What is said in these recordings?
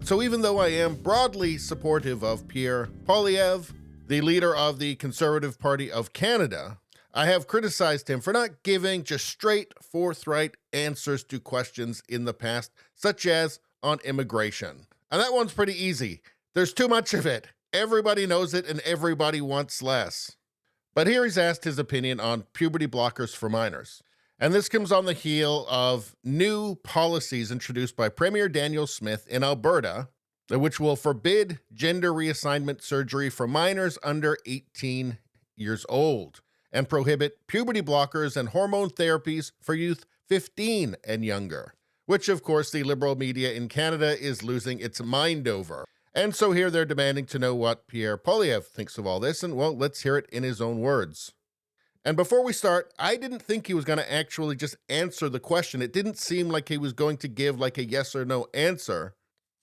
so even though I am broadly supportive of Pierre Poilievre, the leader of the Conservative Party of Canada, I have criticized him for not giving just straight, forthright answers to questions in the past, such as on immigration. And that one's pretty easy. There's too much of it. Everybody knows it and everybody wants less. But here he's asked his opinion on puberty blockers for minors. And this comes on the heel of new policies introduced by Premier Daniel Smith in Alberta, which will forbid gender reassignment surgery for minors under 18 years old and prohibit puberty blockers and hormone therapies for youth 15 and younger, which of course the liberal media in Canada is losing its mind over. And so here they're demanding to know what Pierre Poilievre thinks of all this, and well, let's hear it in his own words. And before we start, I didn't think he was going to actually just answer the question. It didn't seem like he was going to give like a yes or no answer.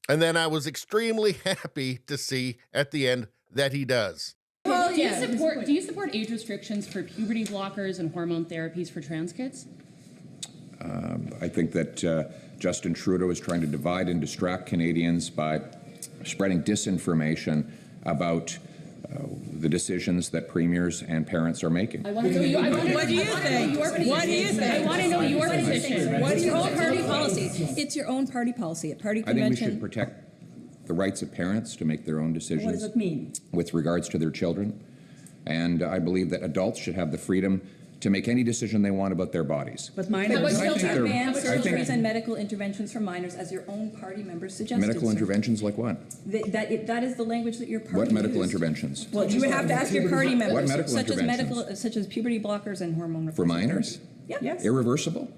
And then I was extremely happy to see at the end that he does. Well, do you support age restrictions for puberty blockers and hormone therapies for trans kids? I think that Justin Trudeau is trying to divide and distract Canadians by spreading disinformation about the decisions that premiers and parents are making. What do you think? What do you think? I want to know your position. What is your own party policy? It's your own party policy. At party convention. I think we should protect the rights of parents to make their own decisions. What does it mean? With regards to their children. And I believe that adults should have the freedom to make any decision they want about their bodies. But minors advanced surgeries and medical interventions for minors, as your own party members suggested. Medical interventions like what? That is the language that your party What medical used. interventions? Well, you would have to ask your party members. What medical interventions? Such as puberty blockers and hormone For minors? Yeah. Yes. Irreversible?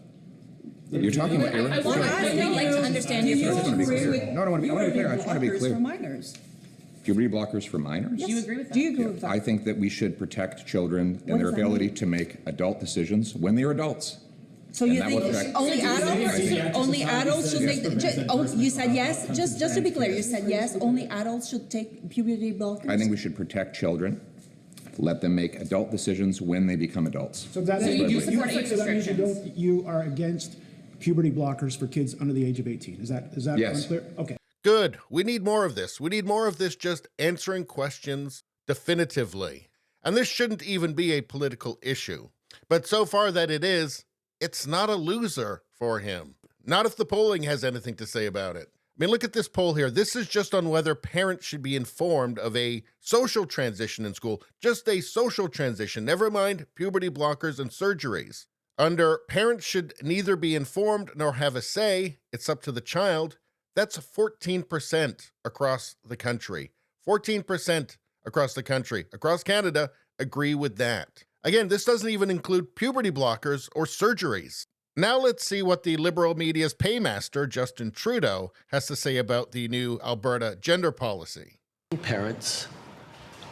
You're talking about irreversible? I would like to understand your position. No, I want to be clear. I just want to be clear. For minors. Puberty blockers for minors? Do you agree with that? Do you agree with that? I think that we should protect children and their ability to make adult decisions when they're adults. So you think only adults should make you said yes? Just to be clear, you said yes, only adults should take puberty blockers? I think we should protect children, let them make adult decisions when they become adults. So that means you are against puberty blockers for kids under the age of 18. Is that Yes. unclear? Okay. Good. We need more of this. We need more of this just answering questions definitively. And this shouldn't even be a political issue. But so far that it is, it's not a loser for him. Not if the polling has anything to say about it. I mean, look at this poll here. This is just on whether parents should be informed of a social transition in school. Just a social transition. Never mind puberty blockers and surgeries. Under parents should neither be informed nor have a say. It's up to the child. That's 14% across the country. 14% across the country. Across Canada, agree with that. Again, this doesn't even include puberty blockers or surgeries. Now let's see what the liberal media's paymaster, Justin Trudeau, has to say about the new Alberta gender policy. Parents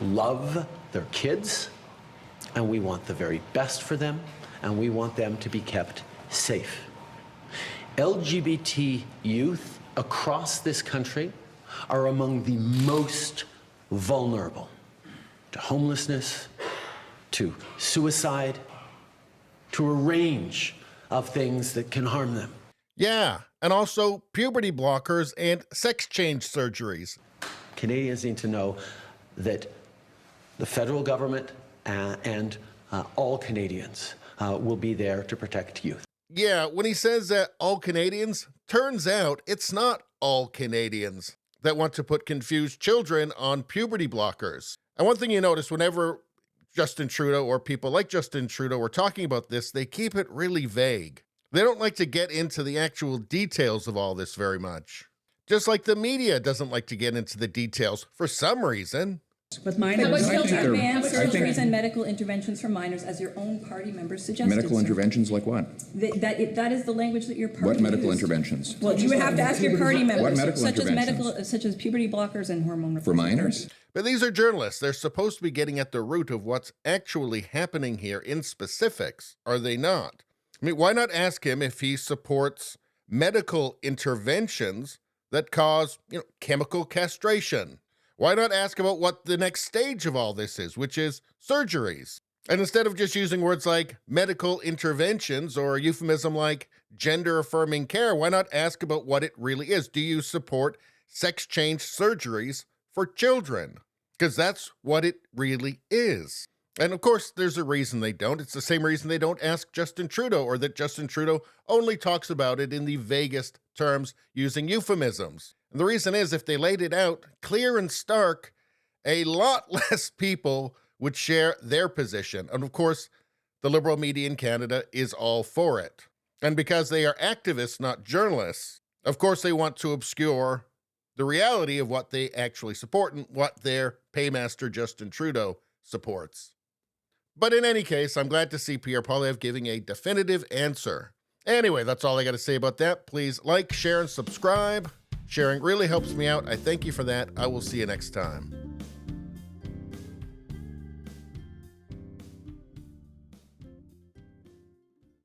love their kids, and we want the very best for them, and we want them to be kept safe. LGBT youth across this country are among the most vulnerable to homelessness, to suicide, to a range of things that can harm them. Yeah, and also puberty blockers and sex change surgeries. Canadians need to know that the federal government and all Canadians will be there to protect youth. Yeah, when he says that all Canadians, turns out it's not all Canadians that want to put confused children on puberty blockers. And one thing you notice whenever Justin Trudeau or people like Justin Trudeau are talking about this, they keep it really vague. They don't like to get into the actual details of all this very much. Just like the media doesn't like to get into the details for some reason. But minors advanced surgeries and medical interventions for minors, as your own party members suggested. Medical interventions like what? That is the language that your party What medical used. interventions? Well, you would have to ask your party members. What medical interventions? Such as puberty blockers and hormone For minors? But these are journalists. They're supposed to be getting at the root of what's actually happening here in specifics, are they not? I mean, why not ask him if he supports medical interventions that cause, chemical castration? Why not ask about what the next stage of all this is, which is surgeries? And instead of just using words like medical interventions or a euphemism like gender-affirming care, why not ask about what it really is? Do you support sex change surgeries for children, because that's what it really is. And of course, there's a reason they don't. It's the same reason they don't ask Justin Trudeau, or that Justin Trudeau only talks about it in the vaguest terms using euphemisms. And the reason is, if they laid it out clear and stark, a lot less people would share their position. And of course, the liberal media in Canada is all for it. And because they are activists, not journalists, of course they want to obscure the reality of what they actually support and what their paymaster Justin Trudeau supports. But in any case, I'm glad to see Pierre Poilievre giving a definitive answer. Anyway, that's all I got to say about that. Please like, share, and subscribe. Sharing really helps me out. I thank you for that. I will see you next time.